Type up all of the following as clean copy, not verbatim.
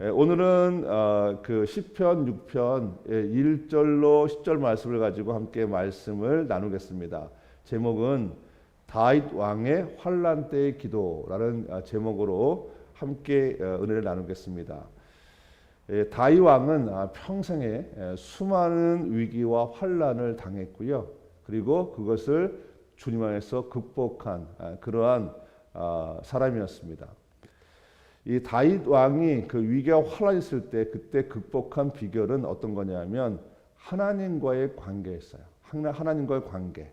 오늘은 그 시편 6편 1절로 10절 말씀을 가지고 함께 말씀을 나누겠습니다. 제목은 다윗 왕의 환난 때의 기도라는 제목으로 함께 은혜를 나누겠습니다. 다윗 왕은 평생에 수많은 위기와 환난을 당했고요. 그리고 그것을 주님 안에서 극복한 그러한 사람이었습니다. 이 다윗 왕이 그 위기와 환난이 있을 때 그때 극복한 비결은 어떤 거냐면 하나님과의 관계였어요. 하나님과의 관계.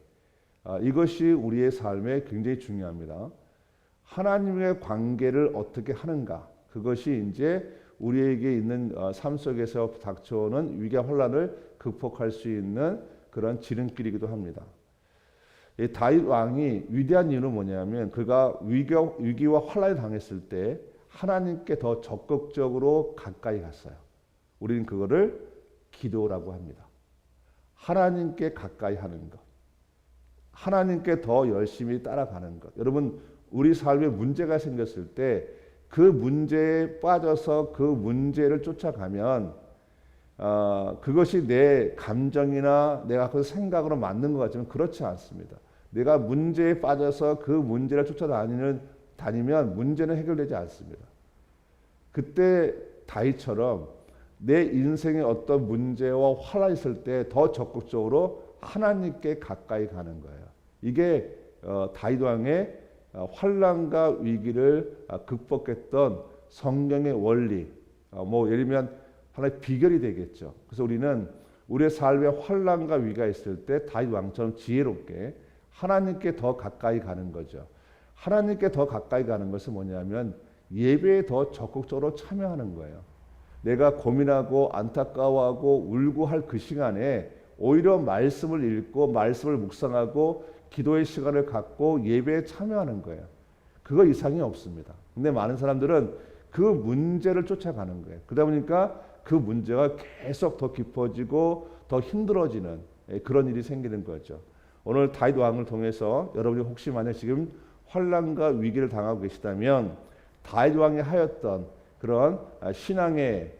이것이 우리의 삶에 굉장히 중요합니다. 하나님의 관계를 어떻게 하는가? 그것이 이제 우리에게 있는 삶 속에서 닥쳐오는 위기와 환난을 극복할 수 있는 그런 지름길이기도 합니다. 이 다윗 왕이 위대한 이유는 뭐냐면 그가 위기와 환난을 당했을 때 하나님께 더 적극적으로 가까이 갔어요. 우리는 그거를 기도라고 합니다. 하나님께 가까이 하는 것. 하나님께 더 열심히 따라가는 것. 여러분, 우리 삶에 문제가 생겼을 때 그 문제에 빠져서 그 문제를 쫓아가면 그것이 내 감정이나 내가 그 생각으로 맞는 것 같지만 그렇지 않습니다. 내가 문제에 빠져서 그 문제를 쫓아다니면 문제는 해결되지 않습니다. 그때 다윗처럼 내 인생에 어떤 문제와 환난이 있을 때 더 적극적으로 하나님께 가까이 가는 거예요. 이게 다윗 왕의 환난과 위기를 극복했던 성경의 원리, 예를 들면 하나의 비결이 되겠죠. 그래서 우리는 우리의 삶에 환난과 위기가 있을 때 다윗 왕처럼 지혜롭게 하나님께 더 가까이 가는 거죠. 하나님께 더 가까이 가는 것은 뭐냐면 예배에 더 적극적으로 참여하는 거예요. 내가 고민하고 안타까워하고 울고 할 그 시간에 오히려 말씀을 읽고 말씀을 묵상하고 기도의 시간을 갖고 예배에 참여하는 거예요. 그거 이상이 없습니다. 근데 많은 사람들은 그 문제를 쫓아가는 거예요. 그러다 보니까 그 문제가 계속 더 깊어지고 더 힘들어지는 그런 일이 생기는 거죠. 오늘 다윗 왕을 통해서 여러분이 혹시 만약 지금 환난과 위기를 당하고 계시다면 다윗 왕이 하였던 그런 신앙의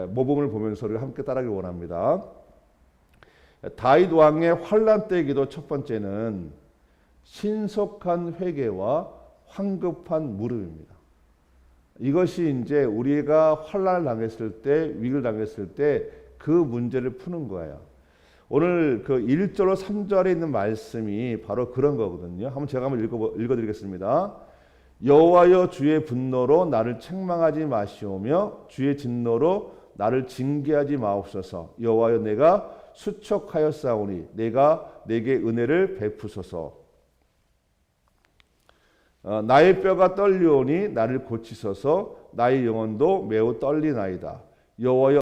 모범을 보면서 우리가 함께 따라가길 원합니다. 다윗 왕의 환난 때의 기도 첫 번째는 신속한 회개와 황급한 무릎입니다. 이것이 이제 우리가 환난을 당했을 때, 위기를 당했을 때 그 문제를 푸는 거예요. 오늘 그 1절로 3절에 있는 말씀이 바로 그런 거거든요. 제가 한번 읽어드리겠습니다. 여호와여 주의 분노로 나를 책망하지 마시오며 주의 진노로 나를 징계하지 마옵소서. 여호와여 내가 수척하였사오니 내가 내게 은혜를 베푸소서. 나의 뼈가 떨리오니 나를 고치소서. 나의 영혼도 매우 떨리나이다. 여호와여